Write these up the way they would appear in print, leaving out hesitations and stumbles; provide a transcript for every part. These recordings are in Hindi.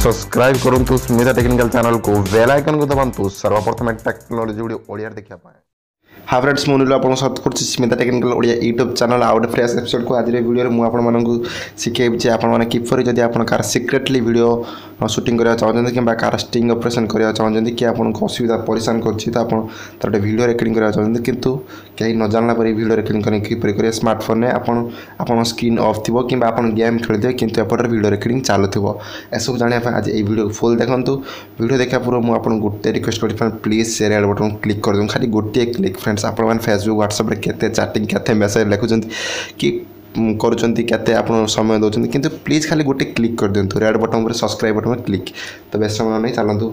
सब्सक्राइब करूँ स्मिता टेक्निकल चैनल को बेल आइकन को दबातु सर्वप्रथम टेक्नोलोजी वीडियो ओडिया देखा पाए। हाँ फ्रेंड्स मुझे आपको स्वागत कर Smita technical Odia YouTube channel out fresh episode को आज वीडियो मुझे आपको शिखेबी आपने किपर जब आप कार सिक्रेटली वीडियो शूटिंग करने चाहते कि कार स्टिंग ऑपरेशन करने चाहते कि आपको असुविधा परेशान कर वीडियो रेकर्डिंग करने चाहते किंतु कहीं न जानला पर वीडियो रेकर्डिंग करने किपर करेंगे स्मार्टफोन में आप स्क्रीन ऑफ थी कि आप गेम खेलते कि एपटे वीडियो रेकर्डिंग चलुव एसबू जानापी आज ये वीडियो फुल देखूँ वीडियो देखा पूर्व मुझे गोटे रिक्वेस्ट करी प्लीज शेयर बटन क्लिक कर दूँ खाली गोटे क्लिक फ्रेंड्स आप फेसबुक व्हाट्सएप केते चैटिंग केते मेसेज लिखुंट कि करते आप समय दौरान किंतु प्लीज खाली गोटे क्लिक कर दिंतु रेड बटन पर सब्सक्राइब बटन पर क्लिक तो बेस समय नहीं चलतु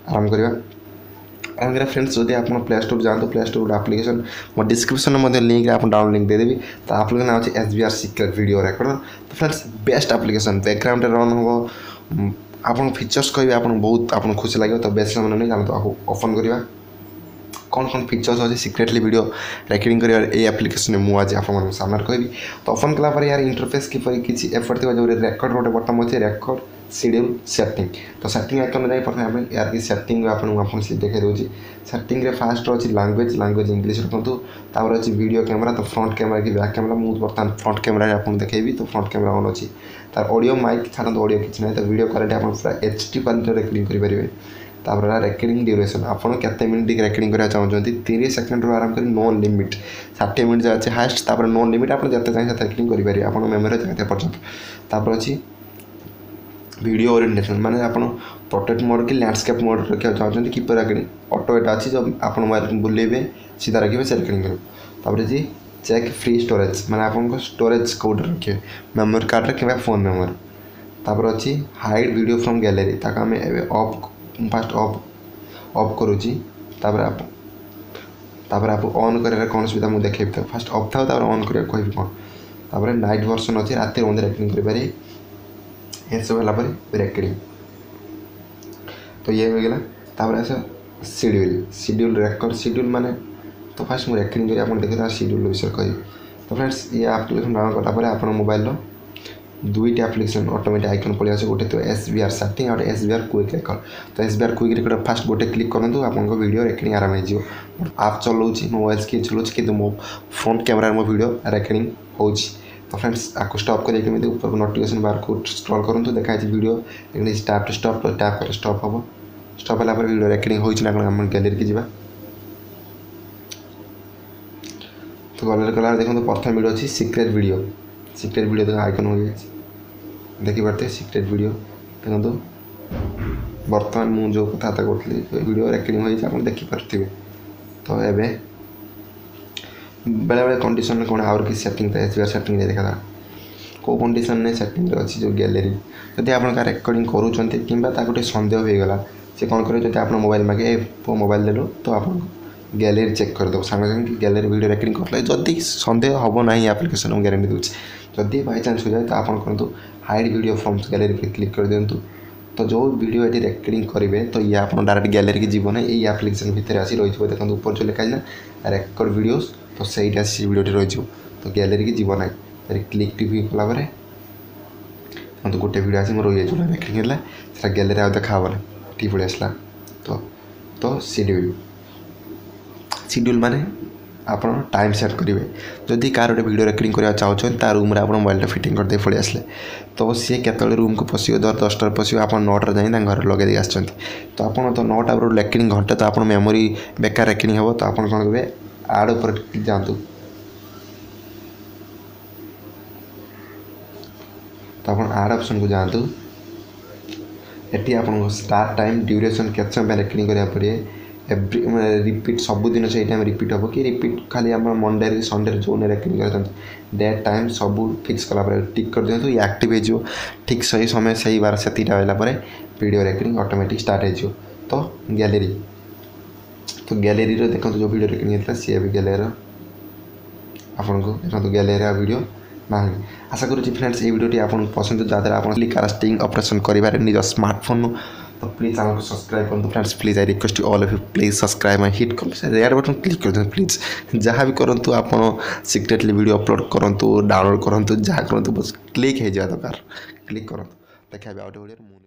आरंभ करवा आरंभ करा फ्रेंड्स जब आप प्ले स्टोर जातु प्ले स्टोर आप्लिकेशन मो डिस्क्रिप्शन में लिंक आप डाउनलोड लिंक देदेवी तो आप्लिकेशन आज SBR सिक्रेट वीडियो रेकर्डर तो friends best application background run हम आप फीचर्स कह आप बहुत आप खुशी लगे तो बेस समय नहीं चलते आपको ओपन करवा कौन कौन फीचर्स अच्छे सिक्रेटली वीडियो रेकर्डिंग कर एप्लिकेशन में मुझे आप सामने कहबी तो ओपन कलापर यार इंटरफेस किपर किसी एफर्ट थी जो रेकर्ड गोटे बटन अच्छे रेकर्ड शेड्यूल सेटिंग तो सेटिंग आइकन जाए प्रथम यार की सेटिंग आपको देखा दूसरी सेटिंग रे फास्ट अच्छी लैंग्वेज इंग्लिश रखु तापर अच्छी वीडियो कैमरा तो फ्रंट कैमरा कि बैक कैमरा मुझे बर्तमान फ्रंट कैमरा आपको देखेबी तो फ्रंट कैमरा ऑन अच्छी तार ऑडियो माइक छाड़ ऑडियो किसी ना तो वीडियो क्वालिटी आप पूरा HD क्वालिटी रेकर्डिंग करेंगे तापर रेकर्डिंग ड्यूरेशन आपड़ केते मिनिट रेकर्डिंग करना चाहते 30 सेकंड रू आरंभ कर नॉन लिमिट 60 मिनिट जो अच्छे हाएस्ट तापर नॉन लिमिट आप जिते चाहिए रेकर्डिंग करेंगे आप मेमोरी जगह पर्यटन तापर अच्छी वीडियो ओरिएंटेशन माने आप प्रोटेक्ट मोड कि लैंडस्केप मोड रखा चाहते कि रेकर्डिंग ऑटो एटा अच्छी जब आप मोबाइल बुलेबे सीधा रखिए से रेकर्डिंग करेंगे तापर जी चेक फ्री स्टोरेज माने आपको स्टोरेज कोड रखिए मेमोरी कार्ड कि फोन मेमोरी तापर अच्छी हाइड वीडियो फ्रॉम गैलरी ताकि आम ऑफ फास्ट ऑफ करुँची तापर आप ऑन कर कौन सुविधा मुझे देखेबी था फास्ट ऑफ था ऑन कर कह कौन तापर नाइट वर्सन अच्छे राति बंद रेकर्डिंग करें ये सब है रेकर्डिंग तो ये हो गला तापर आस शेड्यूल रेकर्ड शेड्यूल माने तो फास्ट मुझे रेकर्डिंग कर आप देखिए शेड्यूल विषय कह तो फ्रेंड्स ये आप्लिकेशन डाउनलोड कलापर आप मोबाइल दुईट आप्लिकेशन ऑटोमेटिक आइकन पड़े आसे गोटे तो SBR सेटिंग और SBR क्विक रेकर्ड तो SBR क्विक रेकर्ड फास्ट गोटे क्लिक करूँ आपको वीडियो रेकर्डिंग आराम हो आप चलाऊँगी मोबाइल किए चलाऊँगी कि मो फ्रंट कैमरा मो वीडियो रेकर्डिंग हो तो फ्रेंड्स आपको स्टॉप करेंगे ऊपर नोटिफिकेशन बार को स्क्रॉल करूँ देखा वीडियो स्टार्ट टू स्टॉप तो टैप कर स्टॉप हम स्टॉप है वीडियो रेकर्डिंग होना कौन गैलरी की जावा तो गैलरी कला देखो प्रथम वीडियो अच्छी सिक्रेट वीडियो देखो आइकन हो देखिपारे सिक्रेट वीडियो देखो बर्तमान मुझे जो कथा करी वीडियो रेकर्डिंग हो देखिपारे तो ये बेले बेले कंडीशन कौन आउर कि सेटिंग था SBR सेटिंग देखा कौ कंडीशन ने सेटिंग अच्छी जो गैलरी जब आप रेकर्डिंग करूँ कि गोटे सन्देह हो गला से कौन करे जब आप मोबाइल मागे मोबाइल देलु तो आप गैलरी चेक करदे सागे सागे गैलरी वीडियो रेकर्डिंग कर जदि सन्देह हम ना आप्लिकेशन में गारंटी दूसरी जदि बाई चान्स हो जाए तो आप करूँ हाइड वीडियो फ्रॉम गैलरी पर क्लिक कर दिंतु तो जो वीडियो ये रेकर्डिंग करेंगे तो ये आप डायरेक्ट गैलरी की जीवन यही आप्लिकेशन भितर आसी रही देखो ऊपर जो लिखा है रेकर्ड वीडियोस तो सही वीडियो रही तो गैलरी की जीवन है क्लिक टीवी कलापर तो गोटे वीडियो आसी मोर जो रेकर्डिंग है गैलरी आ देखा टी पड़े आसला तो शेड्यूल माने आप टाइम सेट करेंगे जदि कार गोटे वीडियो रेकर्डिंग करने चाहते ता रूम में आप मोबाइल फिटिंग करदे पड़े आसले तो सी केतले रूम को पशो 10टा पशो आप 9टा जाए घर लगे आसते तो आप तो 9टा रेकर्डिंग घंटे तो आप मेमोरी बेकार रेकर्डिंग हम तो आप कौन करेंगे आड उपर जातु तो आप आड ऑप्शन को जातु ये आप स्टार्ट टाइम ड्यूरेशन केत समय रेकर्डिंग करा पड़े एव्री रिपीट सबुदिन से टाइम रिपीट हम कि रिपीट खाली आम मंडे संडे जो रेकर्डिंग करते डेट टाइम सब फिक्स कलापर टिक कर दिखाँ ये एक्टिव हो ठीक सही समय सही बार से आइला वीडियो रेकर्डिंग ऑटोमेटिक स्टार्ट हो तो गैलरी देखो जो वीडियो रेकर्डिंग होता है सी भी गैलरी आपको देखो गैलरी वीडियो ना आशा करुँच फ्रेंड्स ये वीडियो आपको पसंद जहाँ आप स्टिंग ऑपरेशन कर निज स्मार्टफोन तो प्लीज चैनल को सब्सक्राइब करूँ friends please I request all of you please subscribe and hit कर रेड बटन क्लिक कर दिखाँ प्लीज जहाँ भी करूँ आप सिक्रेटली वीडियो अपलोड करूँ डाउनलोड करूँ जहाँ करूँ बस क्लिक हो जाए दरकार क्लिक करूँ देखा आउट वीडियो।